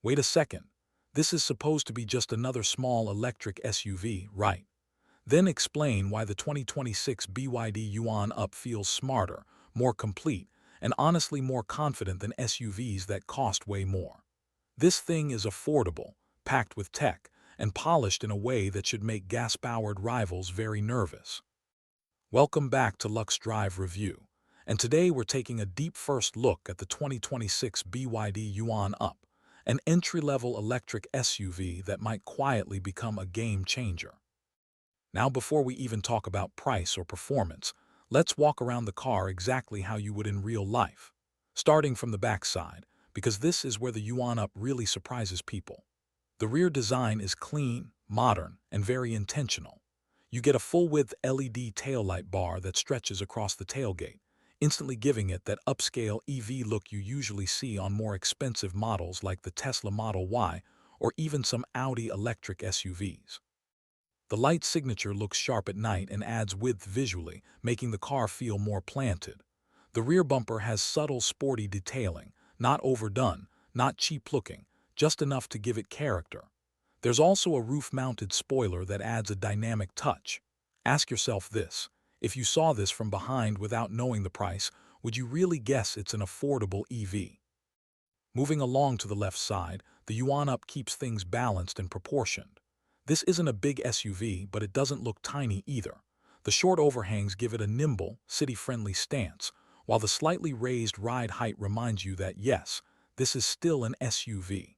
Wait a second. This is supposed to be just another small electric SUV, right? Then explain why the 2026 BYD Yuan Up feels smarter, more complete, and honestly more confident than SUVs that cost way more. This thing is affordable, packed with tech, and polished in a way that should make gas-powered rivals very nervous. Welcome back to Lux Drive Review, and today we're taking a deep first look at the 2026 BYD Yuan Up, an entry-level electric SUV that might quietly become a game changer. Now, before we even talk about price or performance, let's walk around the car exactly how you would in real life. Starting from the backside, because this is where the Yuan Up really surprises people. The rear design is clean, modern, and very intentional. You get a full-width LED taillight bar that stretches across the tailgate, instantly giving it that upscale EV look you usually see on more expensive models like the Tesla Model Y or even some Audi electric SUVs. The light signature looks sharp at night and adds width visually, making the car feel more planted. The rear bumper has subtle sporty detailing, not overdone, not cheap-looking, just enough to give it character. There's also a roof-mounted spoiler that adds a dynamic touch. Ask yourself this: if you saw this from behind without knowing the price, would you really guess it's an affordable EV? Moving along to the left side, the Yuan Up keeps things balanced and proportioned. This isn't a big SUV, but it doesn't look tiny either. The short overhangs give it a nimble, city-friendly stance, while the slightly raised ride height reminds you that, yes, this is still an SUV.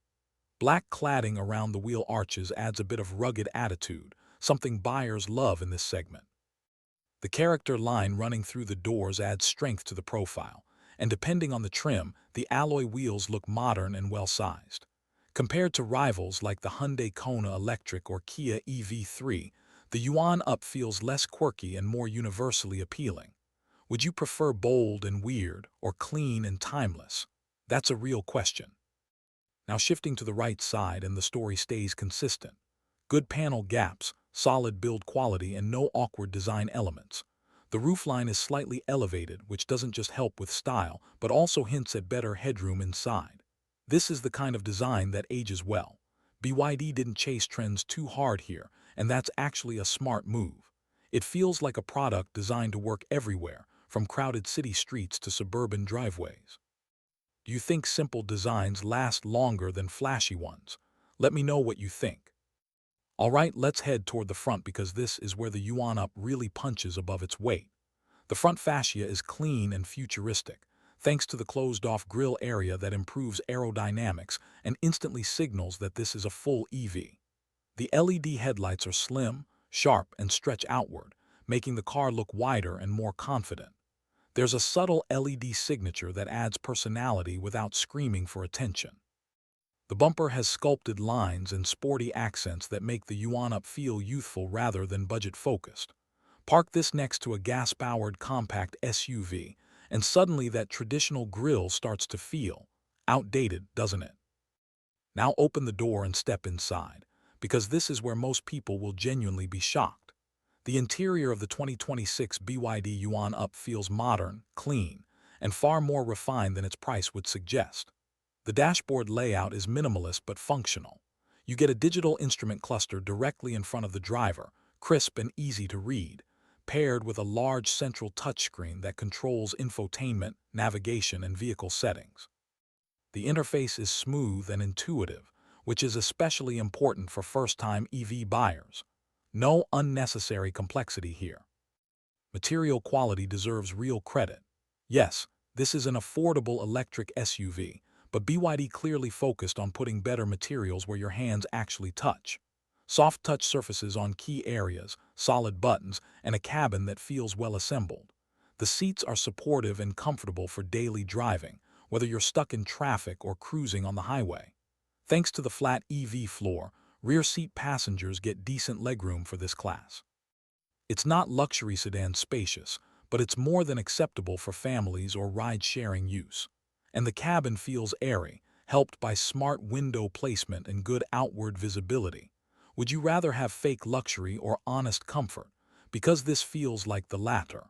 Black cladding around the wheel arches adds a bit of rugged attitude, something buyers love in this segment. The character line running through the doors adds strength to the profile, and depending on the trim, the alloy wheels look modern and well-sized. Compared to rivals like the Hyundai Kona Electric or Kia EV3, the Yuan Up feels less quirky and more universally appealing. Would you prefer bold and weird or clean and timeless? That's a real question. Now shifting to the right side, and the story stays consistent. Good panel gaps, solid build quality, and no awkward design elements. The roofline is slightly elevated, which doesn't just help with style, but also hints at better headroom inside. This is the kind of design that ages well. BYD didn't chase trends too hard here, and that's actually a smart move. It feels like a product designed to work everywhere, from crowded city streets to suburban driveways. Do you think simple designs last longer than flashy ones? Let me know what you think. Alright, let's head toward the front because this is where the Yuan Up really punches above its weight. The front fascia is clean and futuristic, thanks to the closed-off grille area that improves aerodynamics and instantly signals that this is a full EV. The LED headlights are slim, sharp, and stretch outward, making the car look wider and more confident. There's a subtle LED signature that adds personality without screaming for attention. The bumper has sculpted lines and sporty accents that make the Yuan Up feel youthful rather than budget-focused. Park this next to a gas-powered compact SUV, and suddenly that traditional grille starts to feel outdated, doesn't it? Now open the door and step inside, because this is where most people will genuinely be shocked. The interior of the 2026 BYD Yuan Up feels modern, clean, and far more refined than its price would suggest. The dashboard layout is minimalist but functional. You get a digital instrument cluster directly in front of the driver, crisp and easy to read, paired with a large central touchscreen that controls infotainment, navigation, and vehicle settings. The interface is smooth and intuitive, which is especially important for first-time EV buyers. No unnecessary complexity here. Material quality deserves real credit. Yes, this is an affordable electric SUV, but BYD clearly focused on putting better materials where your hands actually touch. Soft touch surfaces on key areas, solid buttons, and a cabin that feels well assembled. The seats are supportive and comfortable for daily driving, whether you're stuck in traffic or cruising on the highway. Thanks to the flat EV floor, rear seat passengers get decent legroom for this class. It's not luxury sedan spacious, but it's more than acceptable for families or ride-sharing use. And the cabin feels airy, helped by smart window placement and good outward visibility. Would you rather have fake luxury or honest comfort? Because this feels like the latter.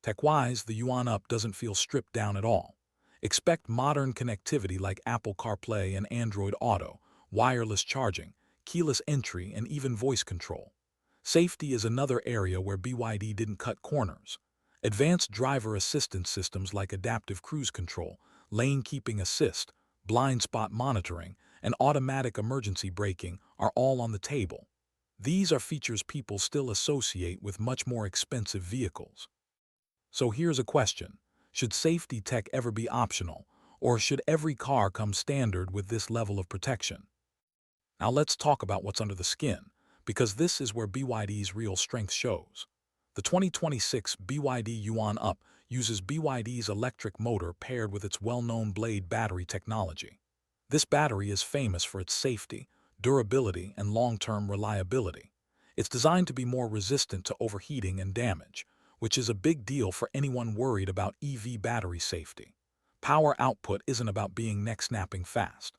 Tech-wise, the Yuan Up doesn't feel stripped down at all. Expect modern connectivity like Apple CarPlay and Android Auto, wireless charging, keyless entry, and even voice control. Safety is another area where BYD didn't cut corners. Advanced driver assistance systems like adaptive cruise control, lane keeping assist, blind spot monitoring, and automatic emergency braking are all on the table. These are features people still associate with much more expensive vehicles. So here's a question. Should safety tech ever be optional, or should every car come standard with this level of protection? Now let's talk about what's under the skin, because this is where BYD's real strength shows. The 2026 BYD Yuan Up uses BYD's electric motor paired with its well-known Blade battery technology. This battery is famous for its safety, durability, and long-term reliability. It's designed to be more resistant to overheating and damage, which is a big deal for anyone worried about EV battery safety. Power output isn't about being neck-snapping fast.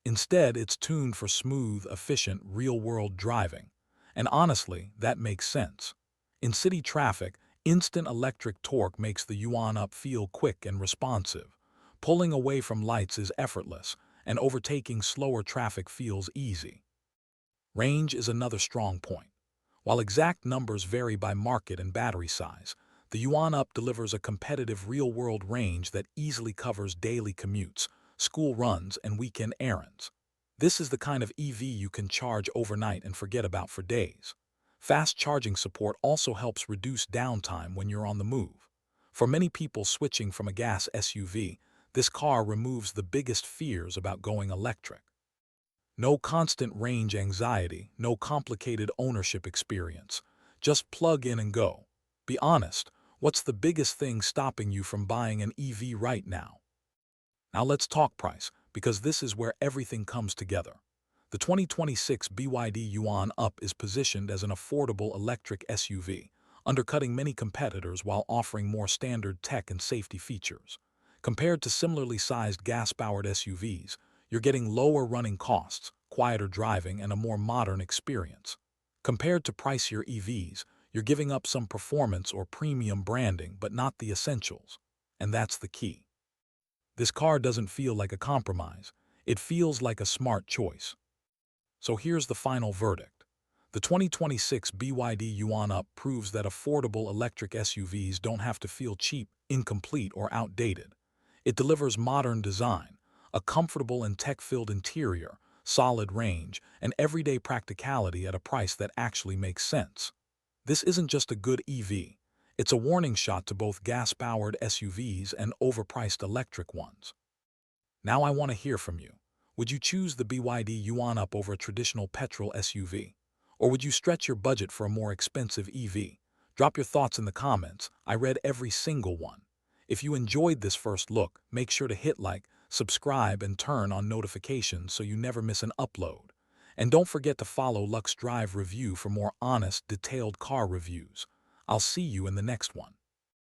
Instead, it's tuned for smooth, efficient, real-world driving. And honestly, that makes sense. In city traffic, instant electric torque makes the Yuan Up feel quick and responsive. Pulling away from lights is effortless, and overtaking slower traffic feels easy. Range is another strong point. While exact numbers vary by market and battery size, the Yuan Up delivers a competitive real-world range that easily covers daily commutes, school runs, and weekend errands. This is the kind of EV you can charge overnight and forget about for days. Fast charging support also helps reduce downtime when you're on the move. For many people switching from a gas SUV, this car removes the biggest fears about going electric. No constant range anxiety, no complicated ownership experience. Just plug in and go. Be honest, what's the biggest thing stopping you from buying an EV right now? Now let's talk price, because this is where everything comes together. The 2026 BYD Yuan Up is positioned as an affordable electric SUV, undercutting many competitors while offering more standard tech and safety features. Compared to similarly sized gas-powered SUVs, you're getting lower running costs, quieter driving, and a more modern experience. Compared to pricier EVs, you're giving up some performance or premium branding, but not the essentials. And that's the key. This car doesn't feel like a compromise. It feels like a smart choice. So here's the final verdict. The 2026 BYD Yuan Up proves that affordable electric SUVs don't have to feel cheap, incomplete, or outdated. It delivers modern design, a comfortable and tech-filled interior, solid range, and everyday practicality at a price that actually makes sense. This isn't just a good EV. It's a warning shot to both gas-powered SUVs and overpriced electric ones. Now I want to hear from you. Would you choose the BYD Yuan Up over a traditional petrol SUV? Or would you stretch your budget for a more expensive EV? Drop your thoughts in the comments. I read every single one. If you enjoyed this first look, make sure to hit like, subscribe, and turn on notifications so you never miss an upload. And don't forget to follow Lux Drive Review for more honest, detailed car reviews. I'll see you in the next one.